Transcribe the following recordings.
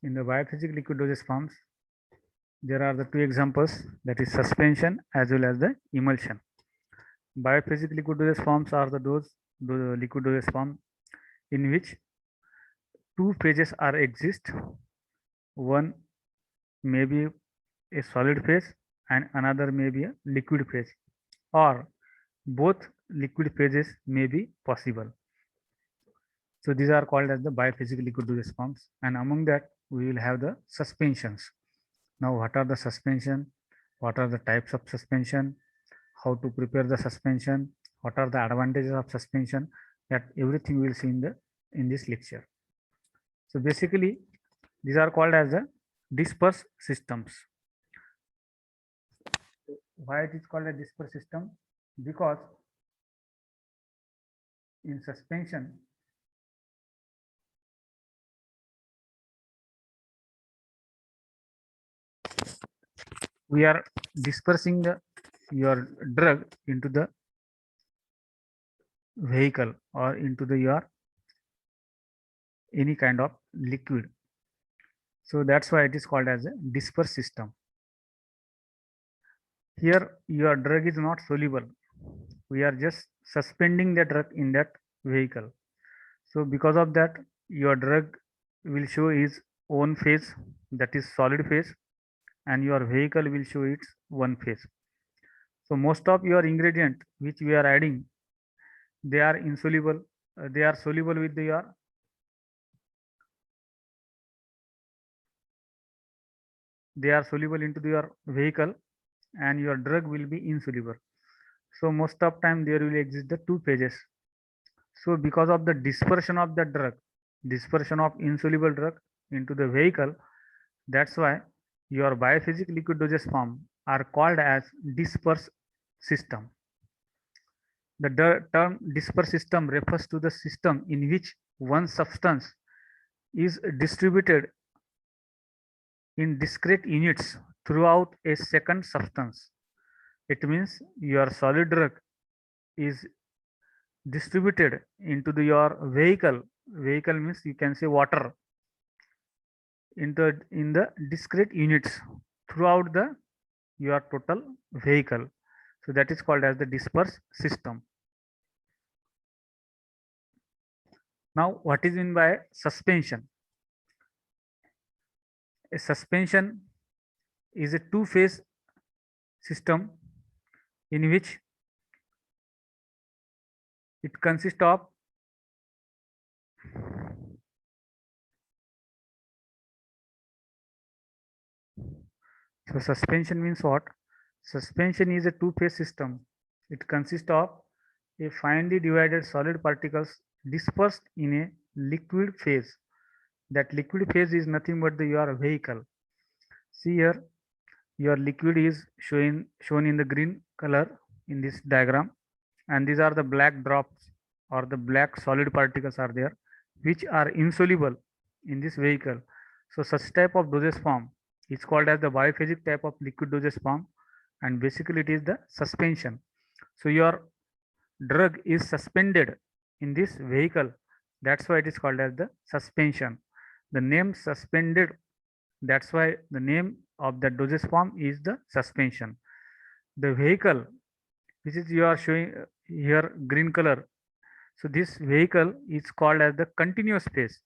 In the biophasic liquid dosage forms, there are the two examples, that is suspension as well as the emulsion. Biophasic liquid dosage forms are the liquid dosage form in which two phases are exist. One may be a solid phase and another may be a liquid phase, or both liquid phases may be possible. So these are called as the biophasic liquid dosage forms, and among that we will have the suspensions. Now, what are the suspension? What are the types of suspension? How to prepare the suspension? What are the advantages of suspension? That everything we will see in this lecture. So basically, these are called as the disperse systems. Why it is called a disperse system? Because in suspension, we are dispersing your drug into the vehicle or into your any kind of liquid. So that's why it is called as a disperse system. Here your drug is not soluble. We are just suspending the drug in that vehicle. So because of that, your drug will show its own phase, that is solid phase, and your vehicle will show its one phase. So most of your ingredient which we are adding, they are insoluble. They are soluble with your into your vehicle, and your drug will be insoluble. So most of time there will exist the two phases. So because of the dispersion of the drug, dispersion of insoluble drug into the vehicle, that's why your biophasic liquid dosage form are called as disperse system. The term disperse system refers to the system in which one substance is distributed in discrete units throughout a second substance. It means your solid drug is distributed into your vehicle. Vehicle means you can say water, in the discrete units throughout your total vehicle. So that is called as the disperse system. Now, what is meant by suspension? A suspension is a two-phase system in which it consists of suspension means what? Suspension is a two-phase system. It consists of a finely divided solid particles dispersed in a liquid phase. That liquid phase is nothing but your vehicle. See here, your liquid is shown in the green color in this diagram, and these are the black drops or the black solid particles are there, which are insoluble in this vehicle. So such type of dosage form is called as the biophasic type of liquid dosage form, and basically it is the suspension. So your drug is suspended in this vehicle, that's why it is called as the suspension. The name suspended, that's why the name of the dosage form is the suspension. The vehicle, which is you are showing here green color, so this vehicle is called as the continuous phase.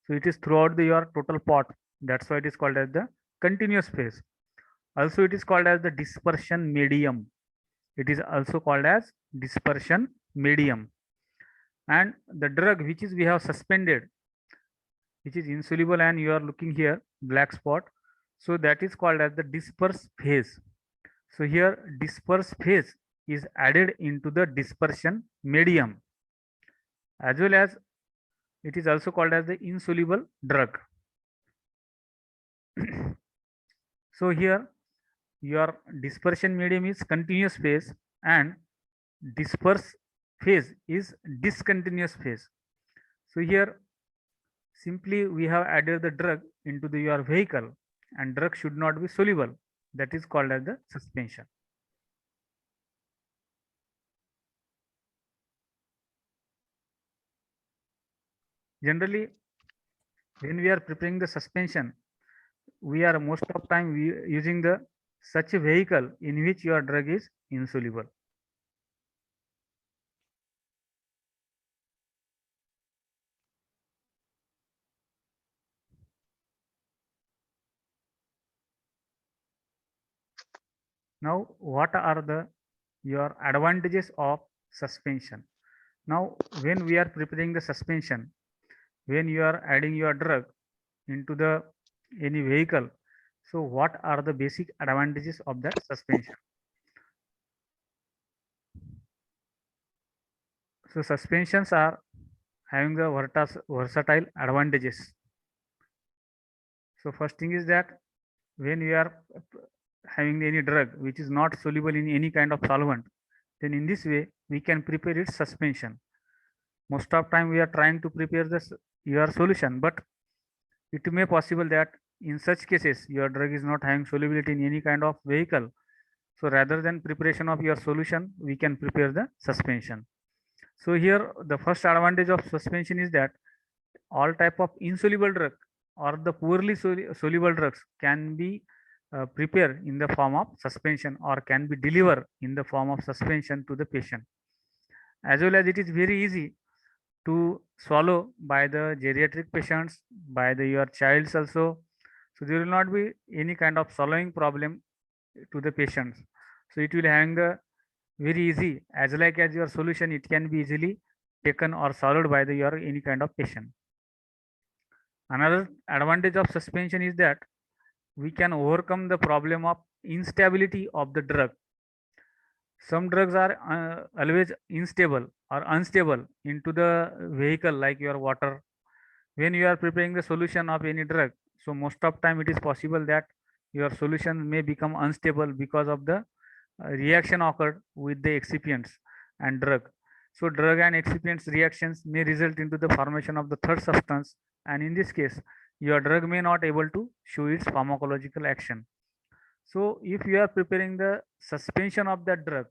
So it is throughout your total pot, that's why it is called as the continuous phase. Also it is called as the dispersion medium. It is also called as dispersion medium. And the drug which is we have suspended, which is insoluble, and you are looking here black spot, so that is called as the disperse phase. So here disperse phase is added into the dispersion medium, as well as it is also called as the insoluble drug. So here your dispersion medium is continuous phase and disperse phase is discontinuous phase. So here simply we have added the drug into your vehicle, and drug should not be soluble. That is called as the suspension. Generally, when we are preparing the suspension, we are most of time using the such a vehicle in which your drug is insoluble. Now, what are the your advantages of suspension? Now, when we are preparing the suspension, when you are adding your drug into the any vehicle, so what are the basic advantages of that suspension? So suspensions are having the versatile advantages. So first thing is that when you are having any drug which is not soluble in any kind of solvent, then in this way we can prepare its suspension. Most of time we are trying to prepare this your solution, but it may possible that in such cases your drug is not having solubility in any kind of vehicle. So rather than preparation of your solution, we can prepare the suspension. So here the first advantage of suspension is that all type of insoluble drug or the poorly soluble drugs can be prepared in the form of suspension or can be delivered in the form of suspension to the patient. As well as it is very easy to swallow by the geriatric patients, by the your childs also. So there will not be any kind of swallowing problem to the patients. So it will hang the very easy as like as your solution, it can be easily taken or swallowed by the your any kind of patient. Another advantage of suspension is that we can overcome the problem of instability of the drug. Some drugs are always unstable or unstable into the vehicle like your water. When you are preparing the solution of any drug, so most of time it is possible that your solution may become unstable because of the reaction occurred with the excipients and drug. So drug and excipients reactions may result into the formation of the third substance, and in this case your drug may not able to show its pharmacological action. So if you are preparing the suspension of that drug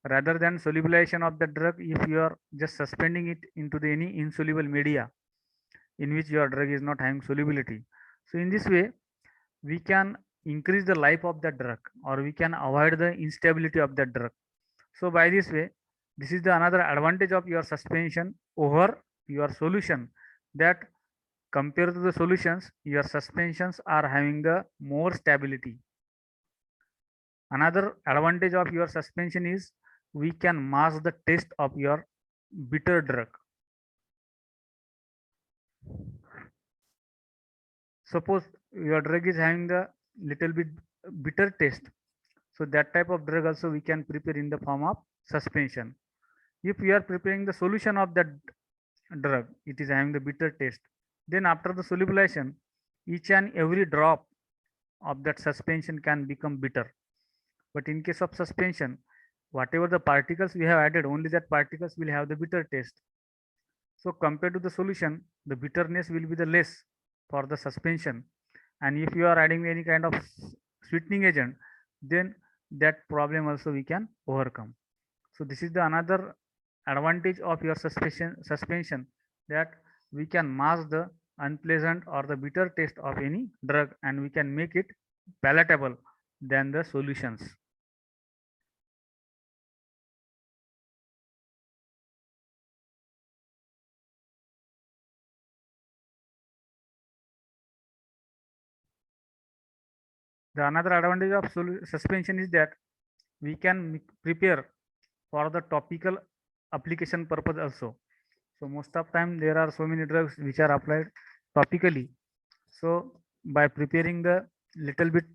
rather than solubilization of the drug, if you are just suspending it into the any insoluble media in which your drug is not having solubility, so in this way we can increase the life of the drug or we can avoid the instability of the drug. So by this way, this is the another advantage of your suspension over your solution, that compared to the solutions, your suspensions are having the more stability. Another advantage of your suspension is we can mask the taste of your bitter drug. Suppose your drug is having the little bit bitter taste, so that type of drug also we can prepare in the form of suspension. If we are preparing the solution of that drug, it is having the bitter taste, then after the solubilization, each and every drop of that suspension can become bitter. But in case of suspension, whatever the particles we have added, only that particles will have the bitter taste. So compared to the solution, the bitterness will be the less for the suspension. And if you are adding any kind of sweetening agent, then that problem also we can overcome. So this is the another advantage of your suspension, that we can mask the unpleasant or the bitter taste of any drug and we can make it palatable than the solutions. The another advantage of suspension is that we can prepare for the topical application purpose also. So most of time there are so many drugs which are applied topically. So by preparing the little bit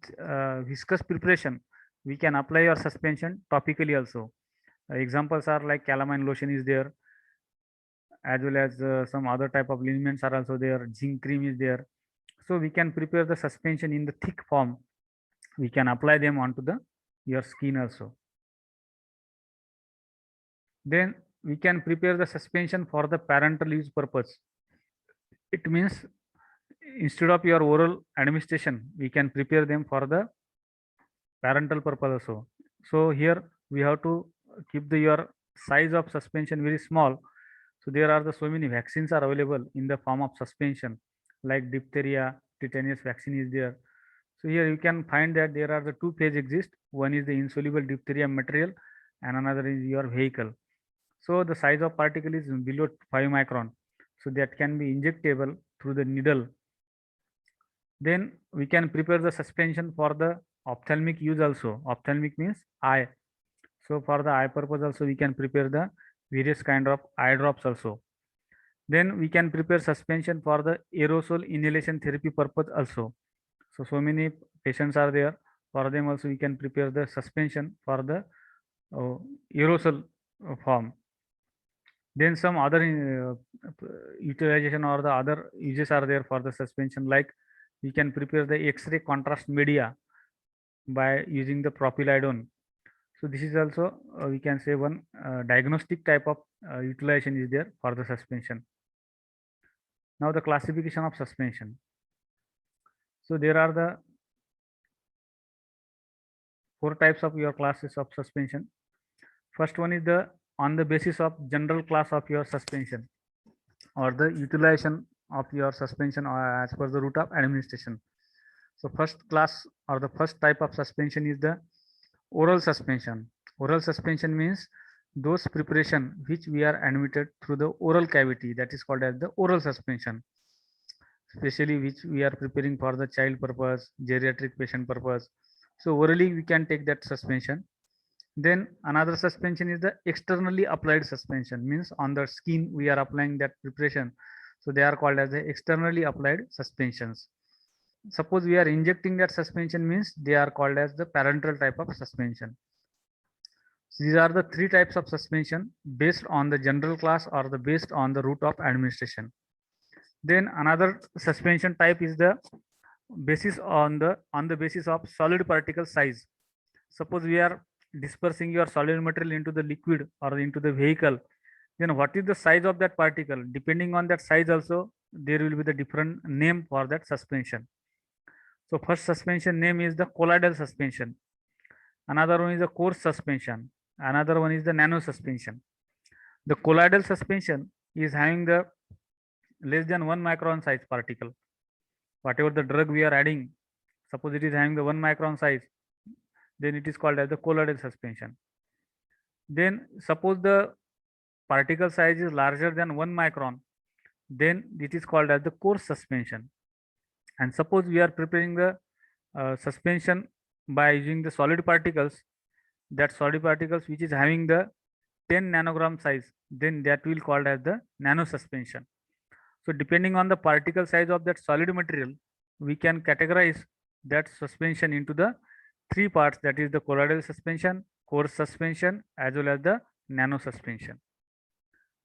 viscous preparation, we can apply your suspension topically also. Examples are like calamine lotion is there, as well as some other type of liniments are also there. Zinc cream is there. So we can prepare the suspension in the thick form. We can apply them onto the your skin also. Then we can prepare the suspension for the parenteral use purpose. It means instead of your oral administration, we can prepare them for the parenteral purpose also. So here we have to keep the your size of suspension very small. So there are the so many vaccines are available in the form of suspension. like diphtheria, tetanus vaccine is there. So here you can find that there are the two phase exist. One is the insoluble diphtheria material and another is your vehicle. So the size of particle is below 5 micron. So that can be injectable through the needle. Then we can prepare the suspension for the ophthalmic use also. Ophthalmic means eye. So for the eye purpose also we can prepare the various kind of eye drops also. Then we can prepare suspension for the aerosol inhalation therapy purpose also. So many patients are there. For them also we can prepare the suspension for the uh, aerosol form. Then some other utilization or the other uses are there for the suspension, like we can prepare the X-ray contrast media by using the propylidone. So this is also we can say one diagnostic type of utilization is there for the suspension. Now the classification of suspension. So there are the 4 types of your classes of suspension. First one is the on the basis of general class of your suspension or the utilization of your suspension as per the route of administration. So first class or the first type of suspension is the oral suspension. Oral suspension means those preparation which we are admitted through the oral cavity, that is called as the oral suspension, especially which we are preparing for the child purpose, geriatric patient purpose. So orally we can take that suspension. Then another suspension is the externally applied suspension, means on the skin we are applying that preparation. So they are called as the externally applied suspensions. Suppose we are injecting that suspension, means they are called as the parenteral type of suspension. So these are the 3 types of suspension based on the general class or the based on the route of administration. Then another suspension type is the basis on the basis of solid particle size. Suppose we are dispersing your solid material into the liquid or into the vehicle, then what is the size of that particle? Depending on that size also, there will be the different name for that suspension. So first suspension name is the colloidal suspension. Another one is the coarse suspension. Another one is the nano suspension. The colloidal suspension is having the less than 1 micron size particle. Whatever the drug we are adding, suppose it is having the 1 micron size, then it is called as the colloidal suspension. Then suppose the particle size is larger than 1 micron, then it is called as the coarse suspension. And suppose we are preparing the suspension by using the solid particles, that solid particles which is having the 10 nanogram size, then that will called as the nano suspension. So depending on the particle size of that solid material, we can categorize that suspension into the 3 parts, that is the colloidal suspension, coarse suspension, as well as the nano suspension.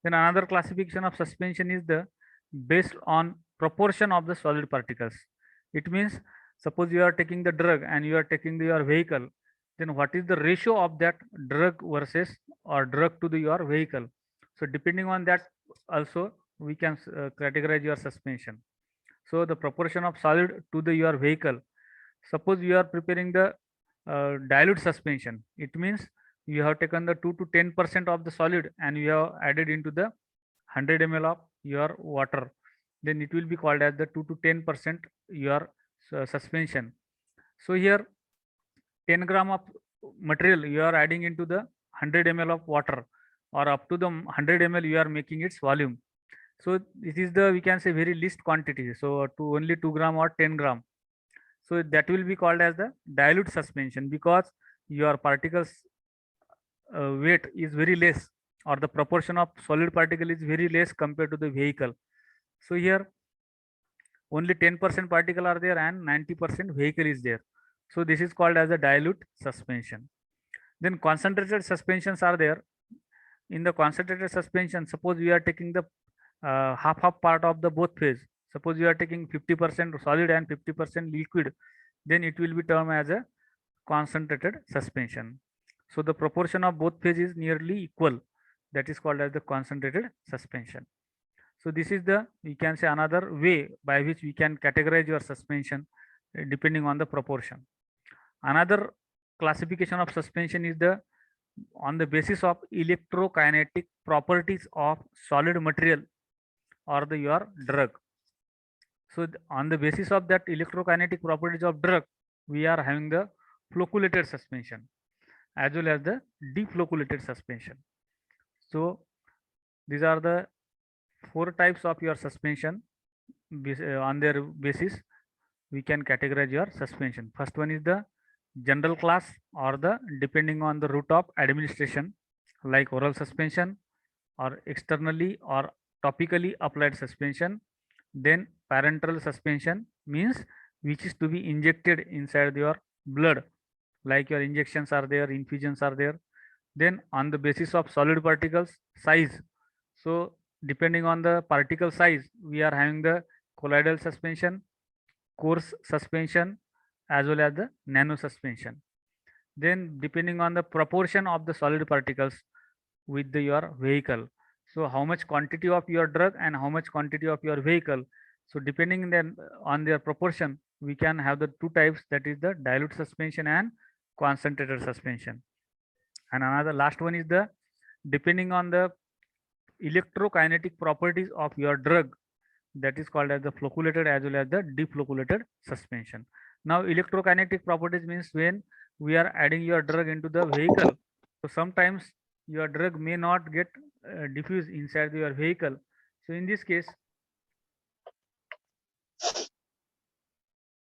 Then another classification of suspension is the based on proportion of the solid particles. It means suppose you are taking the drug and you are taking your vehicle, then what is the ratio of that drug versus or drug to your vehicle? So depending on that also we can categorize your suspension. So the proportion of solid to your vehicle. Suppose you are preparing the dilute suspension. It means you have taken the 2 to 10% of the solid and you have added into the 100 ml of your water. Then it will be called as the 2 to 10% your suspension. So here 10 gram of material you are adding into the 100 ml of water, or up to the 100 ml you are making its volume. So it is the, we can say, very least quantity. So to only 2 gram or 10 gram. So that will be called as the dilute suspension, because your particles weight is very less, or the proportion of solid particle is very less compared to the vehicle. So here only 10% particle are there and 90% vehicle is there. So this is called as a dilute suspension. Then concentrated suspensions are there. In the concentrated suspension, suppose we are taking the half part of the both phase. Suppose you are taking 50% solid and 50% liquid, then it will be termed as a concentrated suspension. So the proportion of both phase is nearly equal. That is called as the concentrated suspension. So this is the, we can say, another way by which we can categorize your suspension depending on the proportion. Another classification of suspension is the on the basis of electrokinetic properties of solid material or your drug. So on the basis of that electrokinetic properties of drug, we are having the flocculated suspension as well as the deflocculated suspension. So these are the four types of your suspension. On their basis, we can categorize your suspension. First one is the general class, or the depending on the route of administration, like oral suspension or externally or topically applied suspension. Then parenteral suspension means which is to be injected inside your blood, like your injections are there, infusions are there. Then on the basis of solid particles size, so depending on the particle size, we are having the colloidal suspension, coarse suspension, as well as the nano suspension. Then depending on the proportion of the solid particles with your vehicle, so how much quantity of your drug and how much quantity of your vehicle, so depending then on their proportion, we can have the two types, that is the dilute suspension and concentrated suspension. And another last one is the depending on the electrokinetic properties of your drug, that is called as the flocculated as well as the deflocculated suspension. Now electrokinetic properties means when we are adding your drug into the vehicle, so sometimes your drug may not get diffused inside your vehicle. So in this case,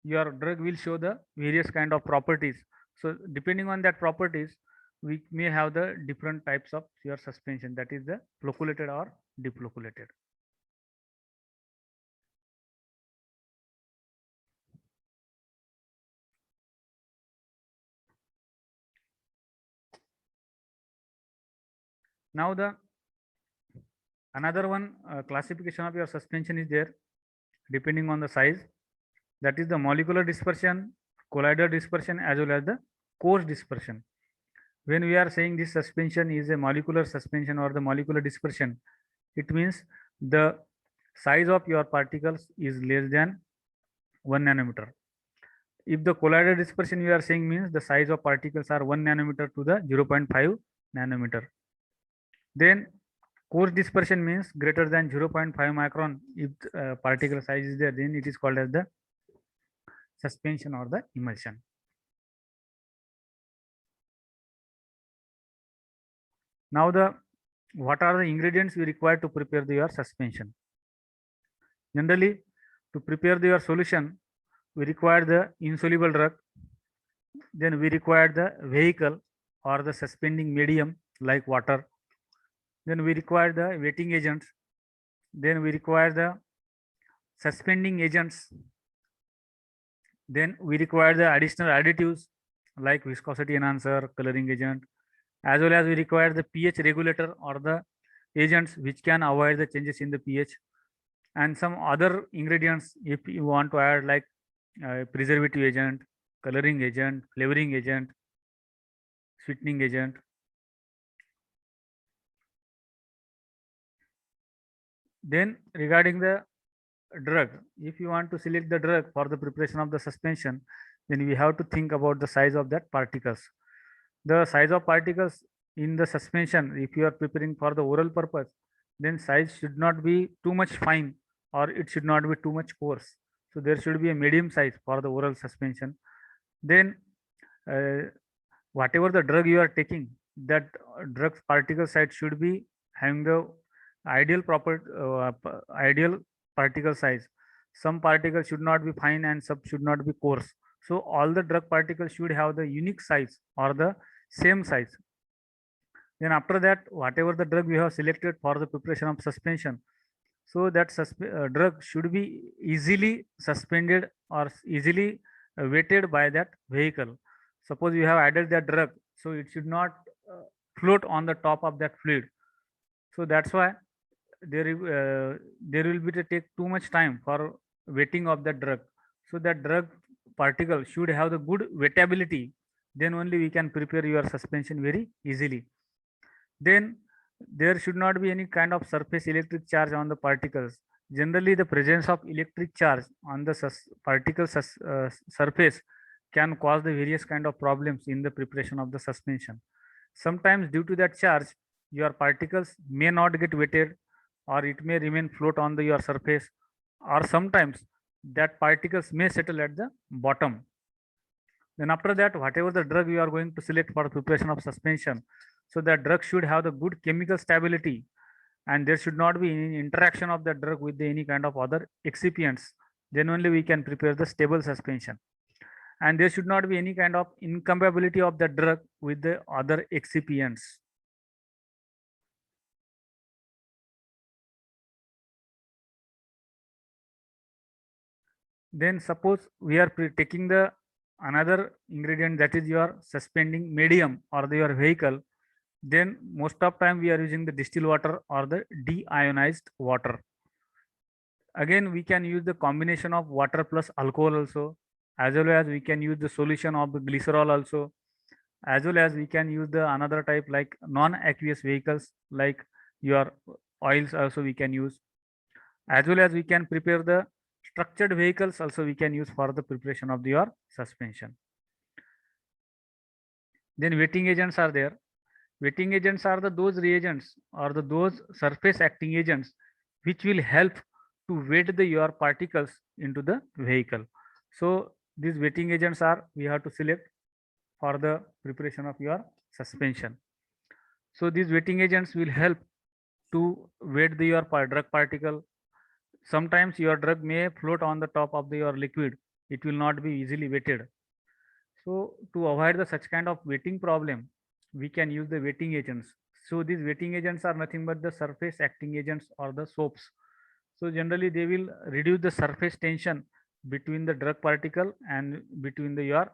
your drug will show the various kind of properties. So depending on that properties, we may have the different types of your suspension, that is the flocculated or deflocculated. Now the another one classification of your suspension is there depending on the size, that is the molecular dispersion, colloidal dispersion, as well as the coarse dispersion. When we are saying this suspension is a molecular suspension or the molecular dispersion, it means the size of your particles is less than 1 nanometer. If the colloidal dispersion we are saying means the size of particles are 1 nanometer to the 0.5 nanometer. Then coarse dispersion means greater than 0.5 micron. If particle size is there, then it is called as the suspension or the emulsion. Now what are the ingredients we require to prepare your suspension? Generally, to prepare your solution, we require the insoluble drug. Then we require the vehicle or the suspending medium like water. Then we require the wetting agents. Then we require the suspending agents. Then we require the additional additives like viscosity enhancer, coloring agent, as well as we require the pH regulator or the agents which can avoid the changes in the pH, and some other ingredients if you want to add, like preservative agent, coloring agent, flavoring agent, sweetening agent. Then regarding the drug, if you want to select the drug for the preparation of the suspension, then we have to think about the size of that particles. The size of particles in the suspension, if you are preparing for the oral purpose, then size should not be too much fine or it should not be too much coarse. So there should be a medium size for the oral suspension. Then whatever the drug you are taking, that drug's particle size should be having the ideal ideal particle size. Some particles should not be fine and some should not be coarse. So all the drug particles should have the unique size or the same size. Then after that, whatever the drug we have selected for the preparation of suspension, so that drug should be easily suspended or easily weighted by that vehicle. Suppose you have added that drug, so it should not float on the top of that fluid. So that's why there will be to take too much time for weighting of that drug. So that drug particle should have the good weightability. Then only we can prepare your suspension very easily. Then there should not be any kind of surface electric charge on the particles. Generally, the presence of electric charge on the particle surface can cause the various kind of problems in the preparation of the suspension. Sometimes due to that charge, your particles may not get weighted or it may remain float on your surface, or sometimes that particles may settle at the bottom. Then after that, whatever the drug you are going to select for preparation of suspension, so that drug should have the good chemical stability, and there should not be any interaction of the drug with any kind of other excipients. Then only we can prepare the stable suspension. And there should not be any kind of incompatibility of the drug with the other excipients. Then suppose we are taking the another ingredient, that is your suspending medium or your vehicle, then most of time we are using the distilled water or the deionized water. Again, we can use the combination of water plus alcohol also, as well as we can use the solution of the glycerol also, as well as we can use the another type like non-aqueous vehicles like your oils also we can use, as well as we can prepare the structured vehicles also we can use for the preparation of your suspension. Then wetting agents are there. Wetting agents are those reagents or those surface acting agents which will help to wet your particles into the vehicle. So these wetting agents are we have to select for the preparation of your suspension. So these wetting agents will help to wet your drug particle. Sometimes your drug may float on the top of your liquid. It will not be easily wetted. So to avoid such kind of wetting problem, we can use the wetting agents. So these wetting agents are nothing but the surface acting agents or the soaps. So generally they will reduce the surface tension between the drug particle and between your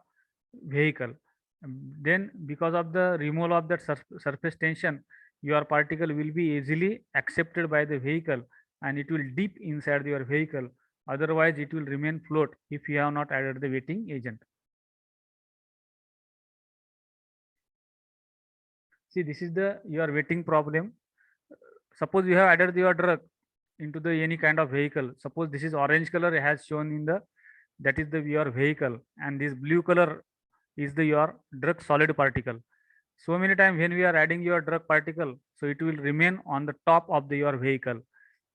vehicle. Then because of the removal of that surface tension, your particle will be easily accepted by the vehicle and it will dip inside your vehicle. Otherwise it will remain float if you have not added the wetting agent. See, this is the your wetting problem. Suppose you have added your drug into the any kind of vehicle. Suppose this is orange color has shown in the, that is the your vehicle, and this blue color is the your drug solid particle. So many times when we are adding your drug particle, so it will remain on the top of your vehicle.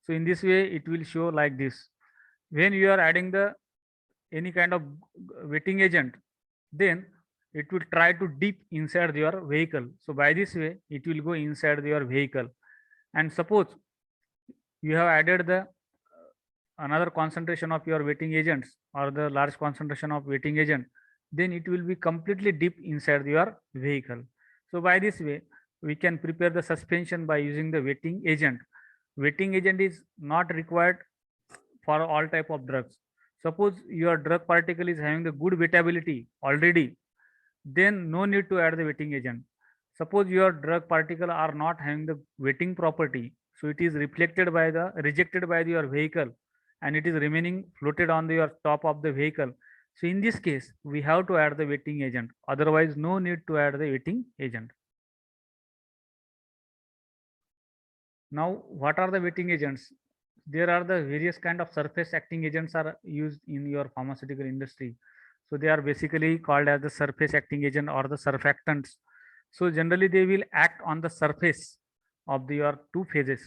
So in this way it will show like this. When you are adding the any kind of wetting agent, then it will try to dip inside your vehicle. So by this way it will go inside your vehicle. And suppose you have added the another concentration of your wetting agents or the large concentration of wetting agent, then it will be completely deep inside your vehicle. So by this way we can prepare the suspension by using the wetting agent. Wetting agent is not required for all type of drugs. Suppose your drug particle is having the good wettability already, then no need to add the wetting agent. Suppose your drug particle are not having the wetting property, so it is rejected by your vehicle and it is remaining floated on your top of the vehicle. So in this case, we have to add the wetting agent. Otherwise, no need to add the wetting agent. Now, what are the wetting agents? There are the various kind of surface acting agents are used in your pharmaceutical industry. So they are basically called as the surface acting agent or the surfactants. So generally they will act on the surface of your two phases.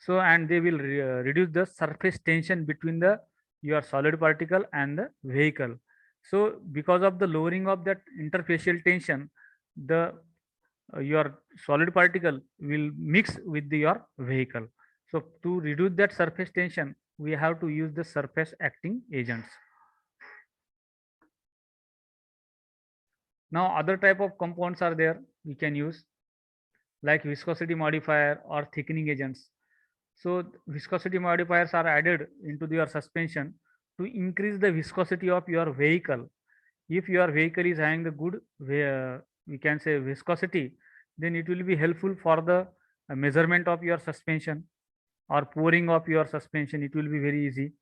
So and they will reduce the surface tension between your solid particle and the vehicle. So because of the lowering of that interfacial tension, the your solid particle will mix with your vehicle. So to reduce that surface tension, we have to use the surface acting agents. Now other type of compounds are there we can use, like viscosity modifier or thickening agents. So viscosity modifiers are added into your suspension to increase the viscosity of your vehicle. If your vehicle is having the good, we can say viscosity, then it will be helpful for the measurement of your suspension or pouring of your suspension. It will be very easy.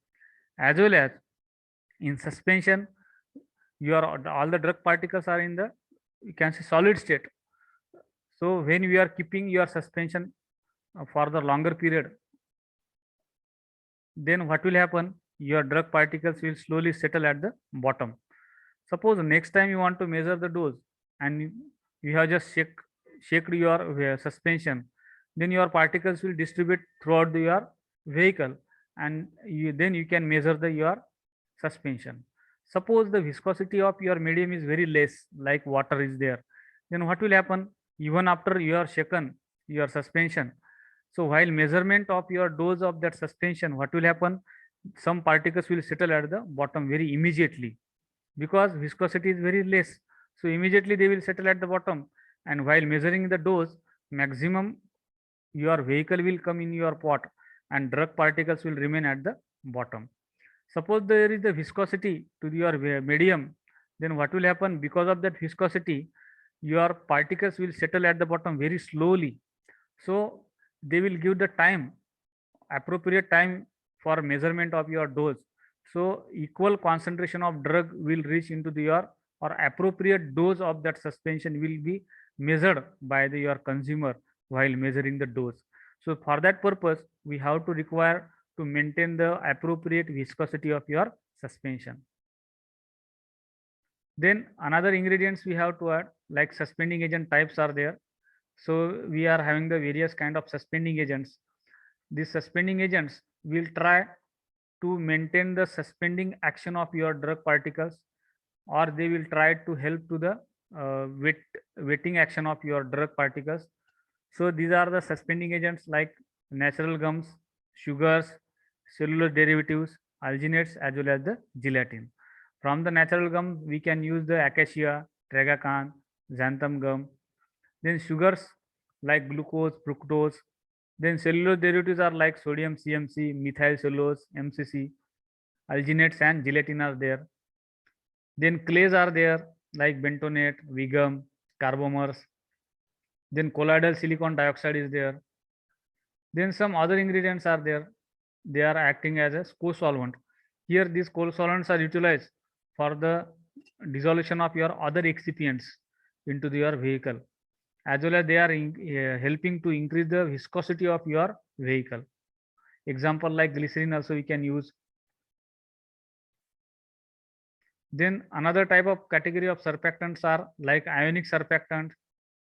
As well as in suspension, your all the drug particles are in the, you can say, solid state. So when we are keeping your suspension for the longer period, then what will happen? Your drug particles will slowly settle at the bottom. Suppose next time you want to measure the dose and you have just shaked your suspension, then your particles will distribute throughout your vehicle, and then you can measure your suspension. Suppose the viscosity of your medium is very less, like water is there, then what will happen? Even after you are shaken your suspension, so while measurement of your dose of that suspension, what will happen? Some particles will settle at the bottom very immediately, because viscosity is very less. So immediately they will settle at the bottom, and while measuring the dose, maximum your vehicle will come in your pot, and drug particles will remain at the bottom. Suppose there is the viscosity to your medium, then what will happen? Because of that viscosity, your particles will settle at the bottom very slowly. So they will give the time, appropriate time for measurement of your dose. So equal concentration of drug will reach into the your, or appropriate dose of that suspension will be measured by the your consumer while measuring the dose. So for that purpose, we have to require to maintain the appropriate viscosity of your suspension. Then another ingredients we have to add, like suspending agent types are there. So we are having the various kind of suspending agents. These suspending agents will try to maintain the suspending action of your drug particles, or they will try to help to the wetting action of your drug particles. So these are the suspending agents like natural gums, sugars, cellulose derivatives, alginates, as well as the gelatin. From the natural gum, we can use the acacia, tragacan, xanthan gum. Then sugars like glucose, fructose. Then cellulose derivatives are like sodium CMC, methyl cellulose, MCC, alginates and gelatin are there. Then clays are there like bentonate, vigum, carbomers. Then colloidal silicon dioxide is there. Then some other ingredients are there. They are acting as a co-solvent. Here these co-solvents are utilized for the dissolution of your other excipients into your vehicle, as well as they are helping to increase the viscosity of your vehicle. Example like glycerin also we can use. Then another type of category of surfactants are like ionic surfactant,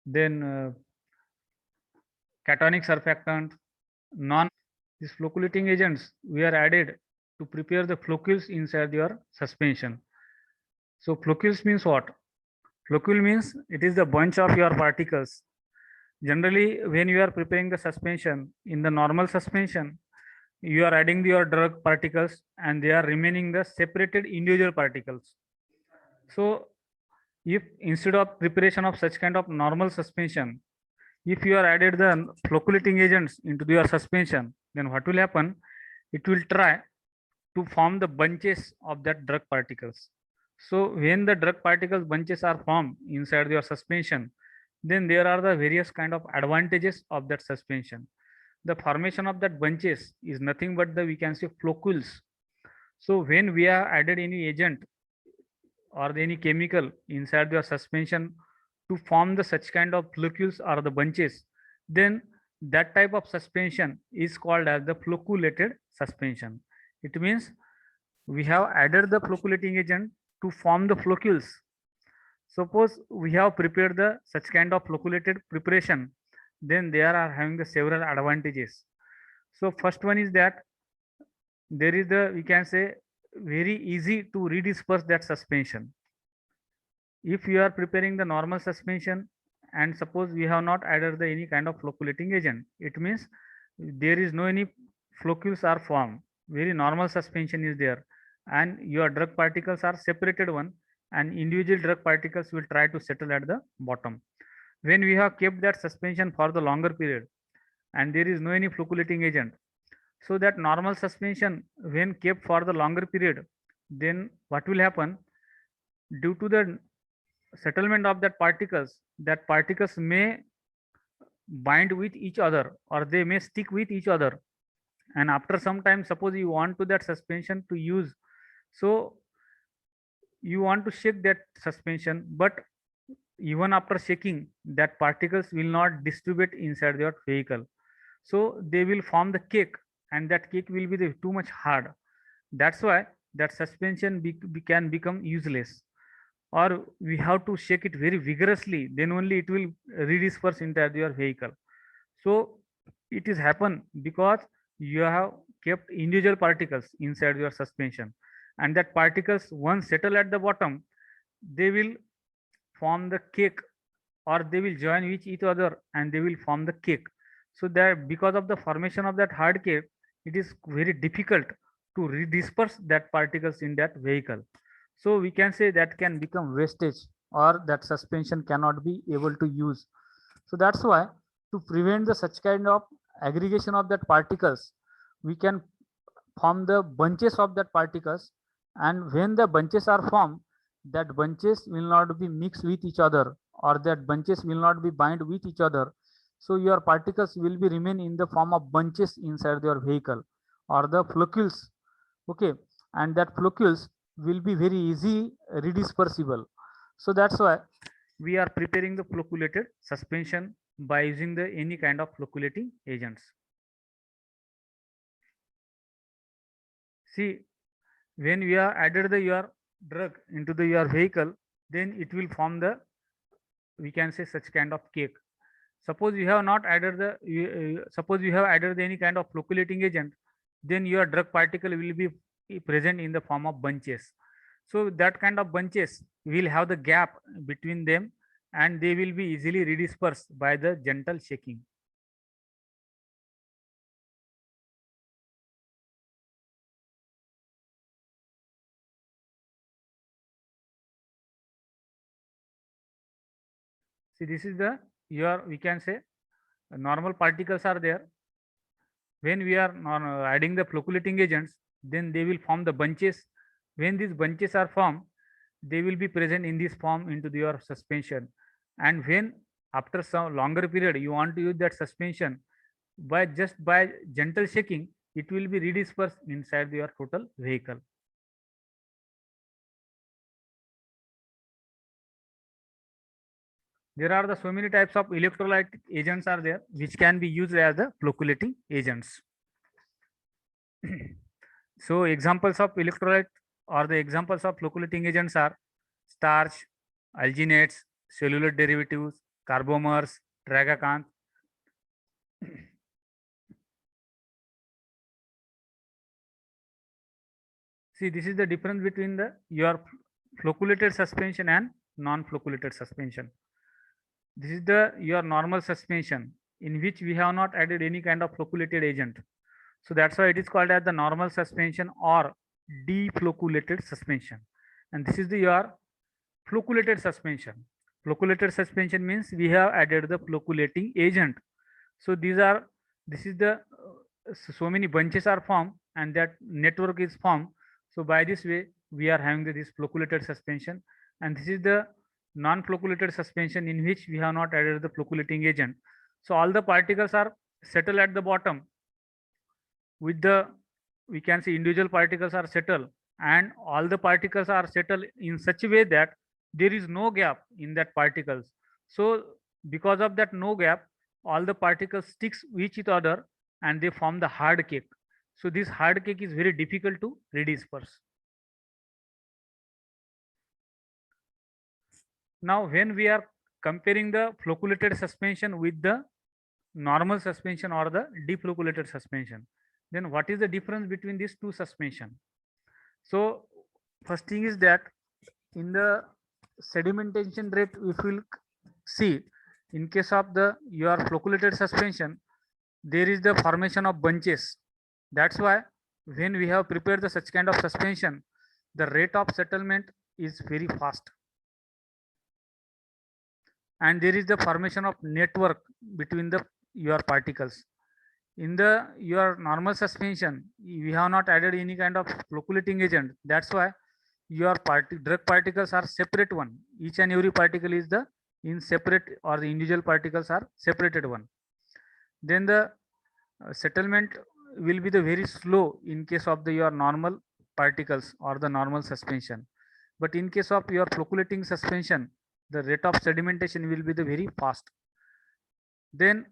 then cationic surfactant, non. These flocculating agents we are added to prepare the floccules inside your suspension. So floccules means what? Floccule means it is the bunch of your particles. Generally, when you are preparing the suspension, in the normal suspension, you are adding your drug particles and they are remaining the separated individual particles. So if instead of preparation of such kind of normal suspension, if you are added the flocculating agents into your suspension, then what will happen? It will try to form the bunches of that drug particles. So when the drug particles bunches are formed inside your suspension, then there are the various kind of advantages of that suspension. The formation of that bunches is nothing but the, we can say, floccules. So when we have added any agent or any chemical inside your suspension to form the such kind of floccules or the bunches, then that type of suspension is called as the flocculated suspension. It means we have added the flocculating agent to form the floccules. Suppose we have prepared the such kind of flocculated preparation, then they are having the several advantages. So first one is that there is the, we can say, very easy to redisperse that suspension. If you are preparing the normal suspension and suppose we have not added the any kind of flocculating agent, it means there is no any floccules are formed. Very normal suspension is there, and your drug particles are separated one, and individual drug particles will try to settle at the bottom. When we have kept that suspension for the longer period and there is no any flocculating agent, so that normal suspension when kept for the longer period, then what will happen? Due to the settlement of that particles may bind with each other or they may stick with each other, and after some time, suppose you want to that suspension to use, so you want to shake that suspension, but even after shaking, that particles will not distribute inside your vehicle, so they will form the cake, and that cake will be too much hard. That's why that suspension can become useless, or we have to shake it very vigorously, then only it will redisperse inside your vehicle. So it is happen because you have kept individual particles inside your suspension, and that particles once settle at the bottom, they will form the cake, or they will join with each other and they will form the cake. So that because of the formation of that hard cake, it is very difficult to redisperse that particles in that vehicle. So we can say that can become wastage, or that suspension cannot be able to use. So that's why, to prevent the such kind of aggregation of that particles, we can form the bunches of that particles, and when the bunches are formed, that bunches will not be mixed with each other, or that bunches will not be bind with each other. So your particles will be remain in the form of bunches inside your vehicle, or the floccules. Okay, and that floccules will be very easy redispersible. So that's why we are preparing the flocculated suspension by using the any kind of flocculating agents. See, when we have added the your drug into the your vehicle, then it will form the, we can say, such kind of cake. Suppose you have not added the suppose you have added any kind of flocculating agent, then your drug particle will be present in the form of bunches. So that kind of bunches will have the gap between them, and they will be easily redispersed by the gentle shaking. See, this is the your, we can say, normal particles are there. When we are adding the flocculating agents, then they will form the bunches. When these bunches are formed, they will be present in this form into your suspension. And when after some longer period you want to use that suspension, by just by gentle shaking, it will be redispersed inside your total vehicle. There are the so many types of electrolytic agents are there which can be used as the flocculating agents. So examples of electrolyte, or the examples of flocculating agents are starch, alginates, cellular derivatives, carbomers, tragacanth. See, this is the difference between the your flocculated suspension and non-flocculated suspension. This is the your normal suspension in which we have not added any kind of flocculated agent. So that's why it is called as the normal suspension or deflocculated suspension. And this is the your flocculated suspension. Flocculated suspension means we have added the flocculating agent. So these are, this is the so many bunches are formed and that network is formed. So by this way we are having this flocculated suspension, and this is the non-flocculated suspension in which we have not added the flocculating agent. So all the particles are settled at the bottom with the, we can see, individual particles are settled, and all the particles are settled in such a way that there is no gap in that particles. So because of that no gap, all the particles sticks with each other and they form the hard cake. So this hard cake is very difficult to redisperse. Now when we are comparing the flocculated suspension with the normal suspension or the deflocculated suspension, then what is the difference between these two suspension? So first thing is that in the sedimentation rate, if we will see, in case of the your flocculated suspension, there is the formation of bunches. That's why when we have prepared the such kind of suspension, the rate of settlement is very fast, and there is the formation of network between the your particles. In the your normal suspension, we have not added any kind of flocculating agent. That's why your drug particles are separate one. Each and every particle is the in separate, or the individual particles are separated one. Then the settlement will be the very slow in case of the your normal particles or the normal suspension. But in case of your flocculating suspension, the rate of sedimentation will be the very fast. Then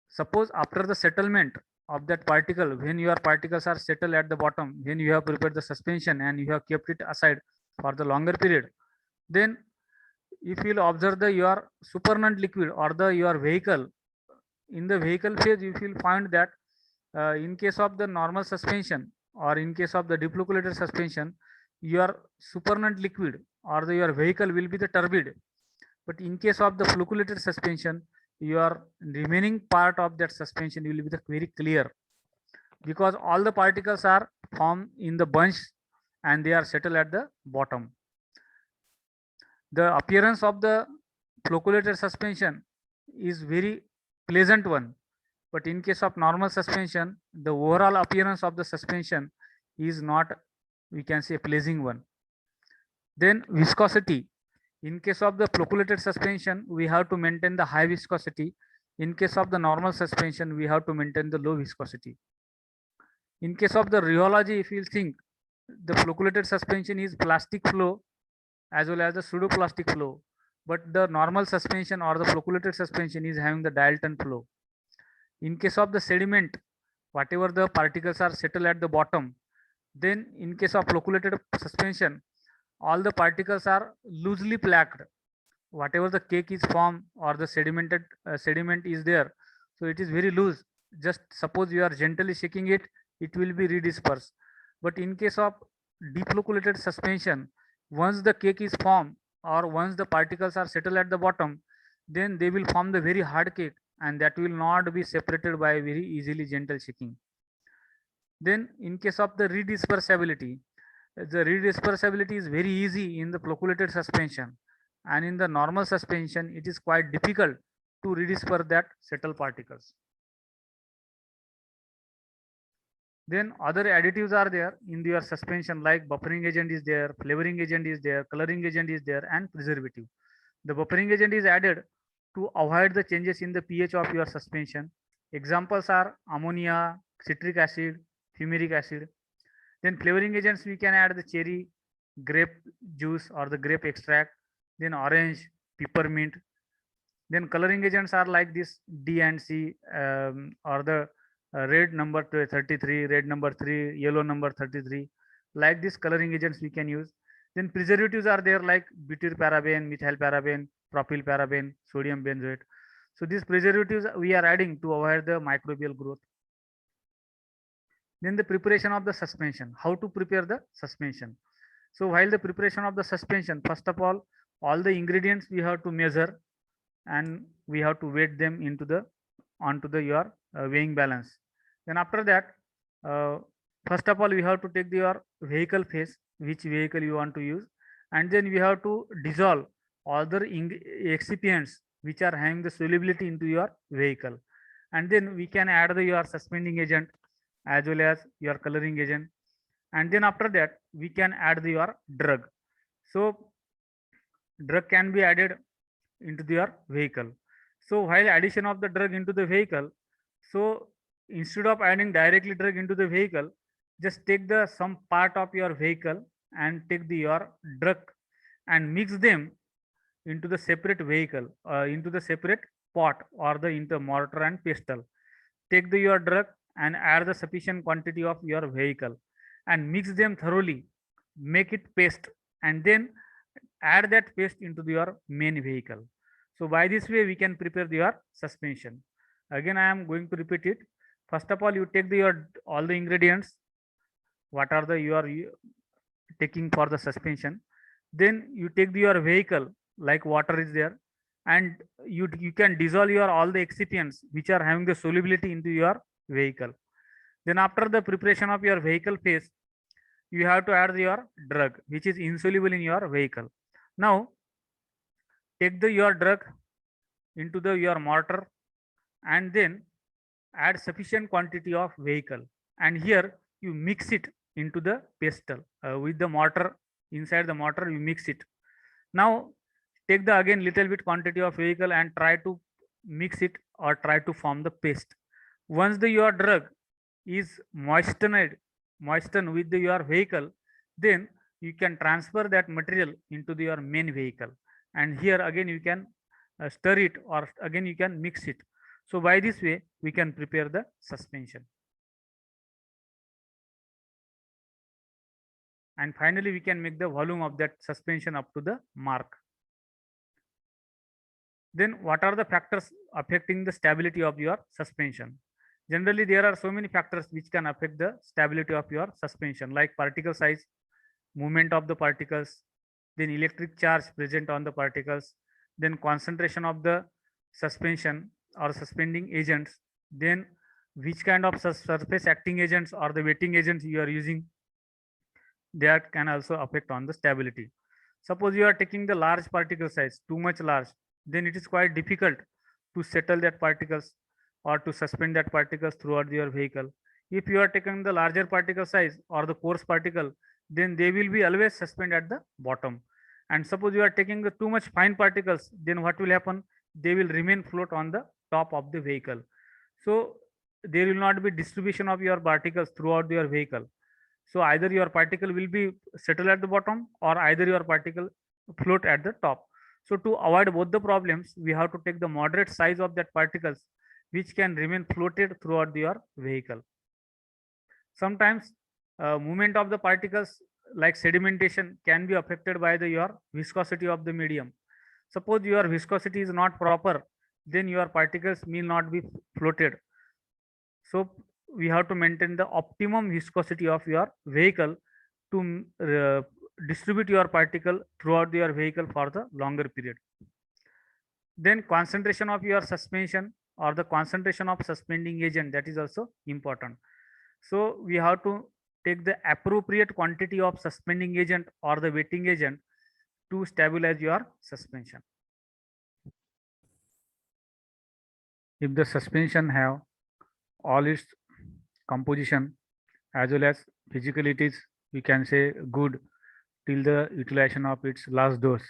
suppose after the settlement of that particle, when your particles are settled at the bottom, when you have prepared the suspension and you have kept it aside for the longer period, then if you will observe the your supernatant liquid or the your vehicle, in the vehicle phase you will find that in case of the normal suspension, or in case of the deplocculated suspension, your supernatant liquid or your vehicle will be the turbid. But in case of the flocculated suspension, your remaining part of that suspension will be the very clear, because all the particles are formed in the bunch and they are settled at the bottom. The appearance of the flocculated suspension is very pleasant one, but in case of normal suspension, the overall appearance of the suspension is not, we can say, pleasing one. Then viscosity. In case of the flocculated suspension, we have to maintain the high viscosity. In case of the normal suspension, we have to maintain the low viscosity. In case of the rheology, if you think, the flocculated suspension is plastic flow as well as the pseudoplastic flow, but the normal suspension or the flocculated suspension is having the dialton flow. In case of the sediment, whatever the particles are settled at the bottom, then in case of flocculated suspension, all the particles are loosely packed. Whatever the cake is formed or the sedimented sediment is there, so it is very loose. Just suppose you are gently shaking it, it will be redispersed. But in case of deflocculated suspension, once the cake is formed or once the particles are settled at the bottom, then they will form the very hard cake, and that will not be separated by very easily gentle shaking. Then in case of the redispersibility, the redispersibility is very easy in the flocculated suspension, and in the normal suspension it is quite difficult to redisperse that settled particles. Then other additives are there in your suspension, like buffering agent is there, flavoring agent is there, coloring agent is there, and preservative. The buffering agent is added to avoid the changes in the pH of your suspension. Examples are ammonia, citric acid, fumaric acid. Then flavoring agents, we can add the cherry, grape juice or the grape extract, then orange, peppermint. Then coloring agents are like this D and C, or the red number 33, red number 3, yellow number 33. Like this coloring agents we can use. Then preservatives are there like butyl paraben, methyl paraben, propyl paraben, sodium benzoate. So these preservatives we are adding to avoid the microbial growth. Then the preparation of the suspension. How to prepare the suspension? So while the preparation of the suspension, first of all the ingredients we have to measure and we have to weight them into the onto the your weighing balance. Then after that, first of all we have to take your vehicle phase, which vehicle you want to use, and then we have to dissolve other excipients which are having the solubility into your vehicle, and then we can add your suspending agent as well as your coloring agent, and then after that we can add your drug. So drug can be added into your vehicle. So while addition of the drug into the vehicle, so instead of adding directly drug into the vehicle, just take the some part of your vehicle and take your drug and mix them into the separate vehicle, into the separate pot or the into mortar and pestle. Take your drug and add the sufficient quantity of your vehicle and mix them thoroughly, make it paste, and then add that paste into your main vehicle. So by this way we can prepare your suspension. Again I am going to repeat it. First of all, you take your all the ingredients, what are the you are taking for the suspension. Then you take your vehicle, like water is there, and you can dissolve your all the excipients which are having the solubility into your vehicle. Then after the preparation of your vehicle phase, you have to add your drug which is insoluble in your vehicle. Now take your drug into your mortar and then add sufficient quantity of vehicle, and here you mix it into the pestle with the mortar. Inside the mortar you mix it. Now take again little bit quantity of vehicle and try to mix it or try to form the paste. Once your drug is moistened with your vehicle, then you can transfer that material into your main vehicle, and here again you can stir it or again you can mix it. So by this way we can prepare the suspension, and finally we can make the volume of that suspension up to the mark. Then what are the factors affecting the stability of your suspension? Generally, there are so many factors which can affect the stability of your suspension, like particle size, movement of the particles, then electric charge present on the particles, then concentration of the suspension or suspending agents, then which kind of surface acting agents or the wetting agents you are using, that can also affect on the stability. Suppose you are taking the large particle size, too much large, then it is quite difficult to settle that particles or to suspend that particles throughout your vehicle. If you are taking the larger particle size or the coarse particle, then they will be always suspend at the bottom. And suppose you are taking the too much fine particles, then what will happen? They will remain float on the top of the vehicle. So there will not be distribution of your particles throughout your vehicle. So either your particle will be settle at the bottom or either your particle float at the top. So to avoid both the problems, we have to take the moderate size of that particles which can remain floated throughout your vehicle. Sometimes movement of the particles like sedimentation can be affected by your viscosity of the medium. Suppose your viscosity is not proper, then your particles will not be floated. So we have to maintain the optimum viscosity of your vehicle to distribute your particle throughout your vehicle for the longer period. Then concentration of your suspension or the concentration of suspending agent, that is also important. So we have to take the appropriate quantity of suspending agent or the wetting agent to stabilize your suspension. If the suspension have all its composition as well as physically it is, we can say, good till the utilization of its last dose,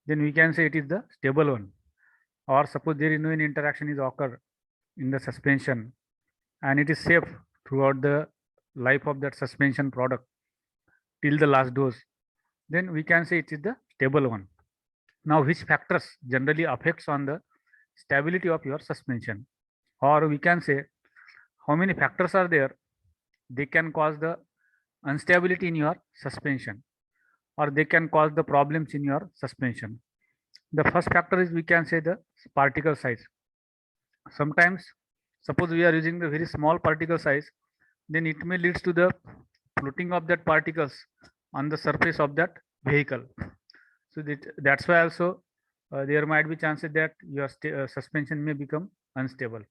then we can say it is the stable one. Or suppose there is no any interaction is occur in the suspension and it is safe throughout the life of that suspension product till the last dose, then we can say it is the stable one. Now, which factors generally affects on the stability of your suspension, or we can say how many factors are there, they can cause the instability in your suspension or they can cause the problems in your suspension. The first factor is, we can say, the particle size. Sometimes suppose we are using the very small particle size, then it may leads to the floating of that particles on the surface of that vehicle. So that's why also there might be chances that your suspension may become unstable.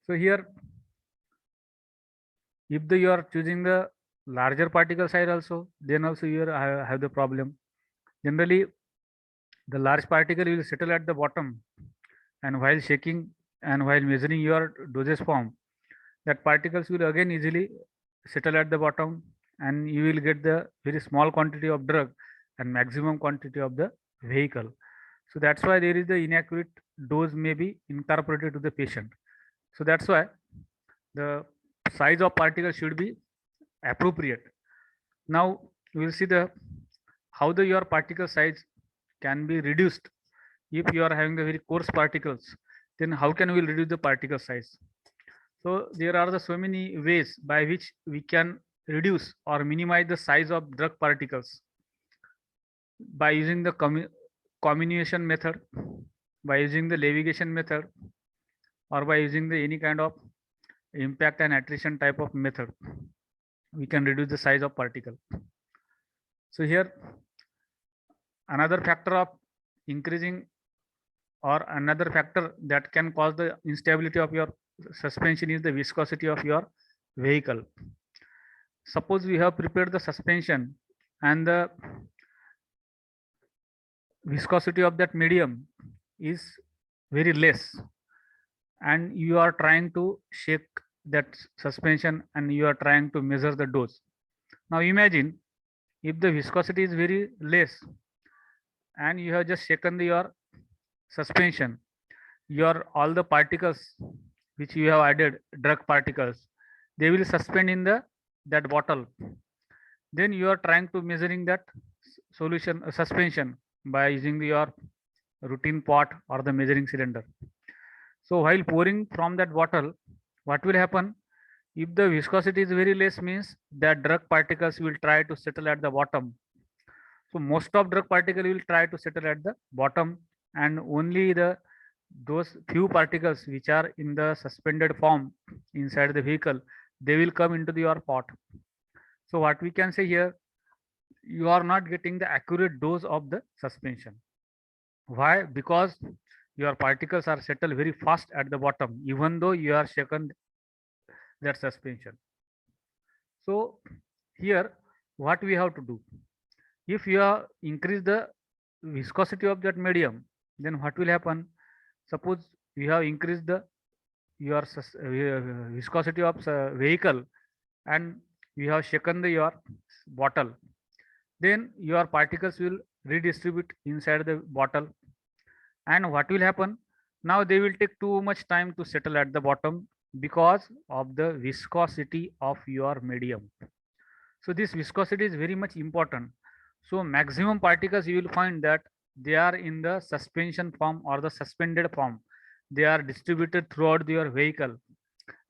So here, if you are choosing the larger particle size also, then also you have the problem. Generally, the large particle will settle at the bottom, and while shaking and while measuring your dosage form, that particles will again easily settle at the bottom and you will get the very small quantity of drug and maximum quantity of the vehicle. So that's why there is the inaccurate dose may be incorporated to the patient. So that's why the size of particle should be appropriate. Now we will see the how the your particle size can be reduced. If you are having the very coarse particles, then how can we reduce the particle size? So there are the so many ways by which we can reduce or minimize the size of drug particles by using the comminution method, by using the levitation method, or by using the any kind of impact and attrition type of method. We can reduce the size of particle. So here another factor of increasing or another factor that can cause the instability of your suspension is the viscosity of your vehicle. Suppose we have prepared the suspension and the viscosity of that medium is very less and you are trying to shake that suspension and you are trying to measure the dose. Now imagine if the viscosity is very less and you have just shaken your suspension, your all the particles which you have added, drug particles, they will suspend in that bottle. Then you are trying to measuring that solution suspension by using your routine pot or the measuring cylinder. So while pouring from that bottle, what will happen? If the viscosity is very less, means that drug particles will try to settle at the bottom. So most of drug particle will try to settle at the bottom and only the those few particles which are in the suspended form inside the vehicle, they will come into your pot. So what we can say here, you are not getting the accurate dose of the suspension. Why? Because your particles are settled very fast at the bottom, even though you are shaken that suspension. So here, what we have to do? If you have increase the viscosity of that medium, then what will happen? Suppose you have increased the your viscosity of vehicle, and you have shaken your bottle, then your particles will redistribute inside the bottle. And what will happen? Now they will take too much time to settle at the bottom because of the viscosity of your medium. So this viscosity is very much important. So maximum particles you will find that they are in the suspension form or the suspended form. They are distributed throughout your vehicle.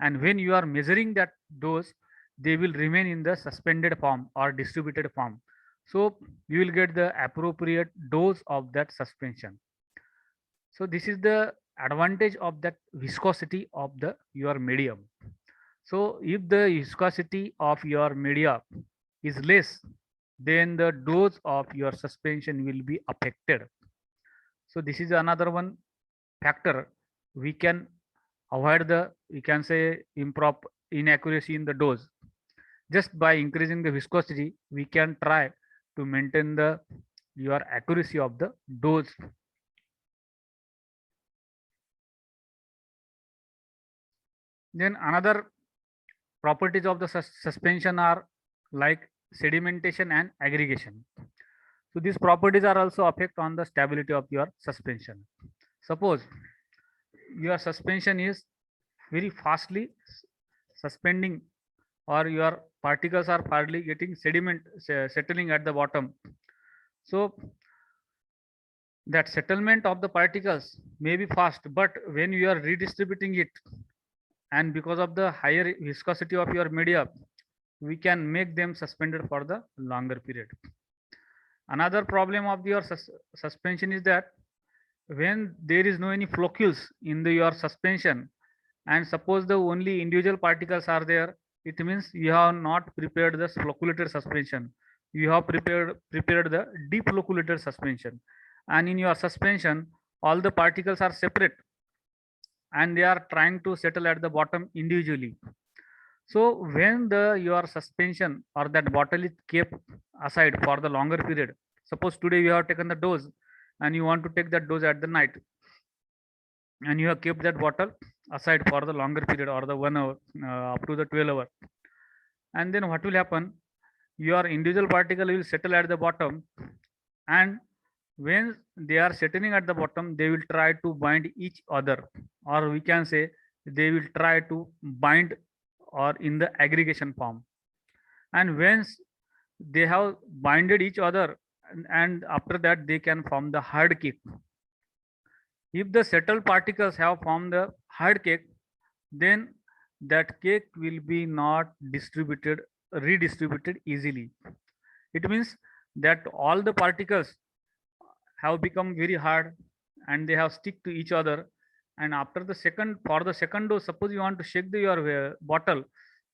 And when you are measuring that dose, they will remain in the suspended form or distributed form. So you will get the appropriate dose of that suspension. So this is the advantage of that viscosity of the your medium. So if the viscosity of your media is less, then the dose of your suspension will be affected. So this is another one factor we can avoid the, we can say, improper inaccuracy in the dose. Just by increasing the viscosity, we can try to maintain the your accuracy of the dose. Then another properties of the suspension are like sedimentation and aggregation. So these properties are also affect on the stability of your suspension. Suppose your suspension is very fastly suspending, or your particles are partly getting sediment settling at the bottom. So that settlement of the particles may be fast, but when you are redistributing it, and because of the higher viscosity of your media, we can make them suspended for the longer period. Another problem of your suspension is that when there is no any floccules in your suspension, and suppose the only individual particles are there, it means you have not prepared the flocculated suspension. You have prepared the deflocculated suspension, and in your suspension all the particles are separate and they are trying to settle at the bottom individually. So when your suspension or that bottle is kept aside for the longer period, suppose today you have taken the dose and you want to take that dose at the night, and you have kept that bottle aside for the longer period or the 1 hour up to the 12 hour, and then what will happen? Your individual particle will settle at the bottom, and when they are settling at the bottom, they will try to bind each other, or we can say they will try to bind or in the aggregation form. And once they have binded each other, and after that they can form the hard cake. If the settled particles have formed the hard cake, then that cake will be not redistributed easily. It means that all the particles have become very hard and they have stick to each other. And after the second dose, suppose you want to shake your bottle,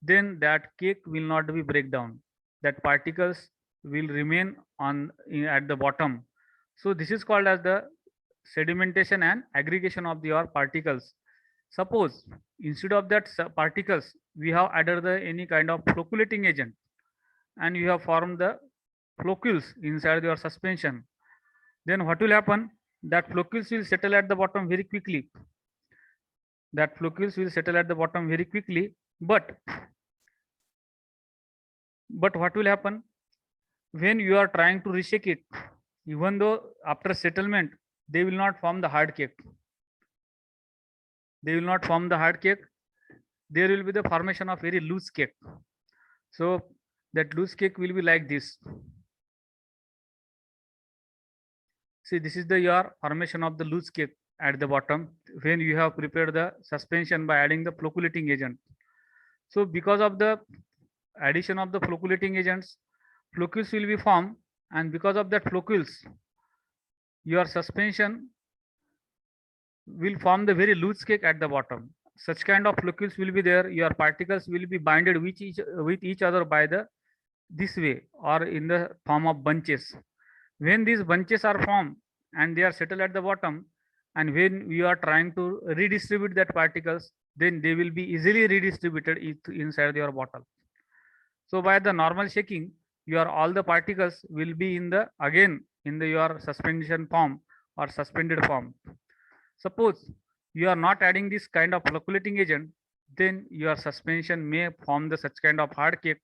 then that cake will not be break down. That particles will remain at the bottom. So this is called as the sedimentation and aggregation of your particles. Suppose instead of that particles, we have added any kind of flocculating agent, and you have formed the floccules inside your suspension, then what will happen? That floccules will settle at the bottom very quickly. But what will happen when you are trying to reshake it? Even though after settlement, they will not form the hard cake. There will be the formation of very loose cake. So that loose cake will be like this. See, this is your formation of the loose cake at the bottom when you have prepared the suspension by adding the flocculating agent. So because of the addition of the flocculating agents, floccules will be formed, and because of that floccules, your suspension will form the very loose cake at the bottom. Such kind of floccules will be there. Your particles will be binded with each other by the this way or in the form of bunches. When these bunches are formed and they are settled at the bottom, and when we are trying to redistribute that particles, then they will be easily redistributed inside your bottle. So by the normal shaking, your all the particles will be in the again in the your suspension form or suspended form. Suppose you are not adding this kind of flocculating agent, then your suspension may form the such kind of hard cake,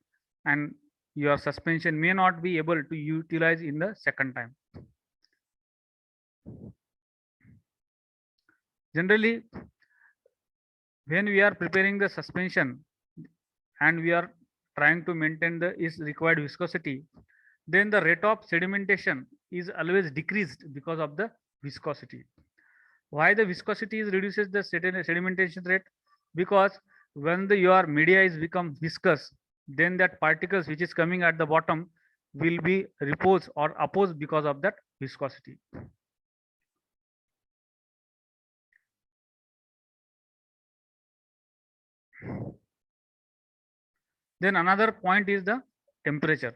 and your suspension may not be able to utilize in the second time. Generally, when we are preparing the suspension and we are trying to maintain the is required viscosity, then the rate of sedimentation is always decreased because of the viscosity. Why the viscosity is reduces the sedimentation rate? Because when your media is become viscous, then that particles which is coming at the bottom will be repose or oppose because of that viscosity. Then another point is the temperature.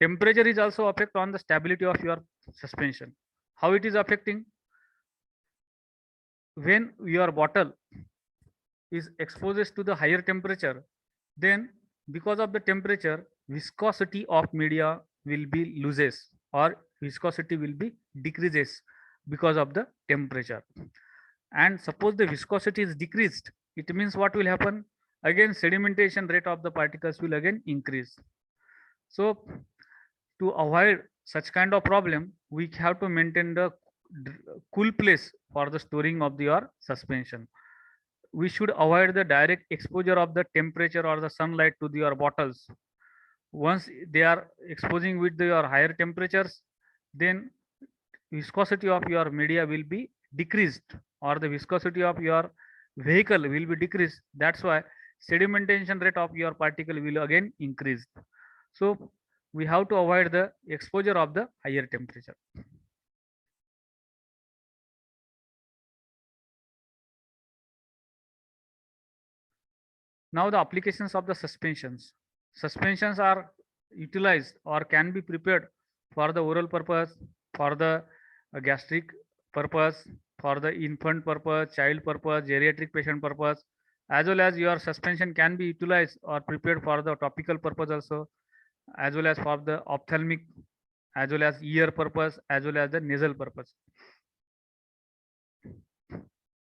Temperature is also affect on the stability of your suspension. How it is affecting? When your bottle is exposed to the higher temperature, then because of the temperature, viscosity of media will be loses or viscosity will be decreases because of the temperature. And suppose the viscosity is decreased, it means what will happen? Again, sedimentation rate of the particles will again increase. So to avoid such kind of problem, we have to maintain the cool place for the storing of your suspension. We should avoid the direct exposure of the temperature or the sunlight to your bottles. Once they are exposing with your higher temperatures, then viscosity of your media will be decreased or the viscosity of your vehicle will be decreased. That's why sedimentation rate of your particle will again increase. So we have to avoid the exposure of the higher temperature. Now the applications of the suspensions. Suspensions are utilized or can be prepared for the oral purpose, for the gastric purpose, for the infant purpose, child purpose, geriatric patient purpose, as well as your suspension can be utilized or prepared for the topical purpose also, as well as for the ophthalmic, as well as ear purpose, as well as the nasal purpose.